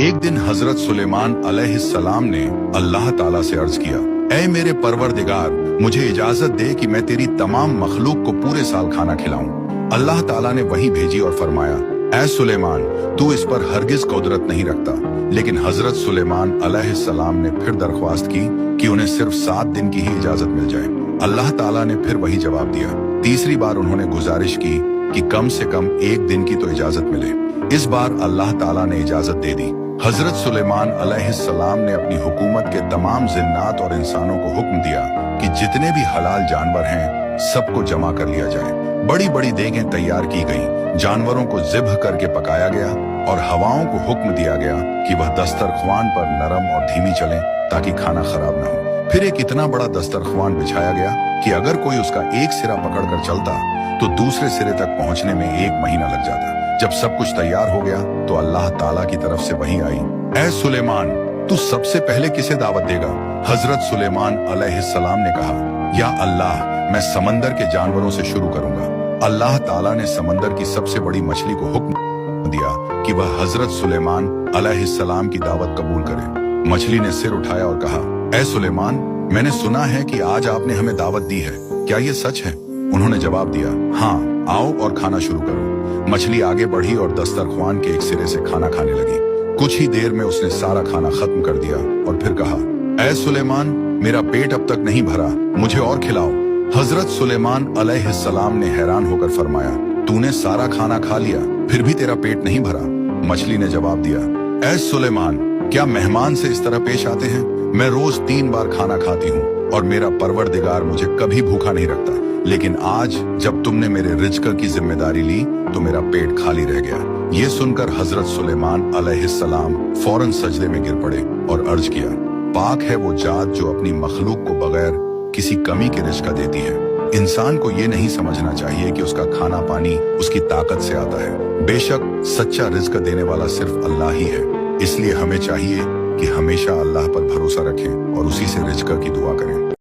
ایک دن حضرت سلیمان علیہ السلام نے اللہ تعالیٰ سے عرض کیا، اے میرے پروردگار، مجھے اجازت دے کہ میں تیری تمام مخلوق کو پورے سال کھانا کھلاؤں۔ اللہ تعالیٰ نے وحی بھیجی اور فرمایا، اے سلیمان، تو اس پر ہرگز قدرت نہیں رکھتا۔ لیکن حضرت سلیمان علیہ السلام نے پھر درخواست کی کہ انہیں صرف 7 دن کی ہی اجازت مل جائے۔ اللہ تعالیٰ نے پھر وہی جواب دیا۔ تیسری بار انہوں نے گزارش کی کہ کم سے کم 1 دن کی تو اجازت ملے۔ اس بار اللہ تعالیٰ نے اجازت دے دی۔ حضرت سلیمان علیہ السلام نے اپنی حکومت کے تمام جنات اور انسانوں کو حکم دیا کہ جتنے بھی حلال جانور ہیں سب کو جمع کر لیا جائے۔ بڑی بڑی دیگیں تیار کی گئیں، جانوروں کو ذبح کر کے پکایا گیا اور ہواؤں کو حکم دیا گیا کہ وہ دسترخوان پر نرم اور دھیمی چلیں تاکہ کھانا خراب نہ ہو۔ پھر ایک اتنا بڑا دسترخوان بچھایا گیا کہ اگر کوئی اس کا ایک سرا پکڑ کر چلتا تو دوسرے سرے تک پہنچنے میں 1 مہینہ لگ جاتا۔ جب سب کچھ تیار ہو گیا تو اللہ تعالیٰ کی طرف سے وحی آئی، اے سلیمان، تو سب سے پہلے کسے دعوت دے گا؟ حضرت سلیمان علیہ السلام نے کہا، یا اللہ، میں سمندر کے جانوروں سے شروع کروں گا۔ اللہ تعالیٰ نے سمندر کی سب سے بڑی مچھلی کو حکم دیا کہ وہ حضرت سلیمان علیہ السلام کی دعوت قبول کرے۔ مچھلی نے سر اٹھایا اور کہا، اے سلیمان، میں نے سنا ہے کہ آج آپ نے ہمیں دعوت دی ہے، کیا یہ سچ ہے؟ انہوں نے جواب دیا، ہاں، آؤ اور کھانا شروع کرو۔ مچھلی آگے بڑھی اور دسترخوان کے ایک سرے سے کھانا کھانے لگی۔ کچھ ہی دیر میں اس نے سارا کھانا ختم کر دیا اور پھر کہا، اے سلیمان، میرا پیٹ اب تک نہیں بھرا، مجھے اور کھلاؤ۔ حضرت سلیمان علیہ السلام نے حیران ہو کر فرمایا، تو نے سارا کھانا کھا لیا، پھر بھی تیرا پیٹ نہیں بھرا؟ مچھلی نے جواب دیا، اے سلیمان، کیا مہمان سے اس طرح پیش آتے ہیں؟ میں روز 3 بار کھانا کھاتی ہوں اور میرا پروردگار مجھے کبھی بھوکا نہیں رکھتا، لیکن آج جب تم نے میرے رزق کی ذمہ داری لی تو میرا پیٹ خالی رہ گیا۔ یہ سن کر حضرت سلیمان علیہ السلام فوراً سجدے میں گر پڑے اور عرض کیا، پاک ہے وہ ذات جو اپنی مخلوق کو بغیر کسی کمی کے رزق دیتی ہے۔ انسان کو یہ نہیں سمجھنا چاہیے کہ اس کا کھانا پانی اس کی طاقت سے آتا ہے۔ بے شک سچا رزق دینے والا صرف اللہ ہی ہے۔ اس لیے ہمیں چاہیے کہ ہمیشہ اللہ پر بھروسہ رکھیں اور اسی سے رزق کی دعا کریں۔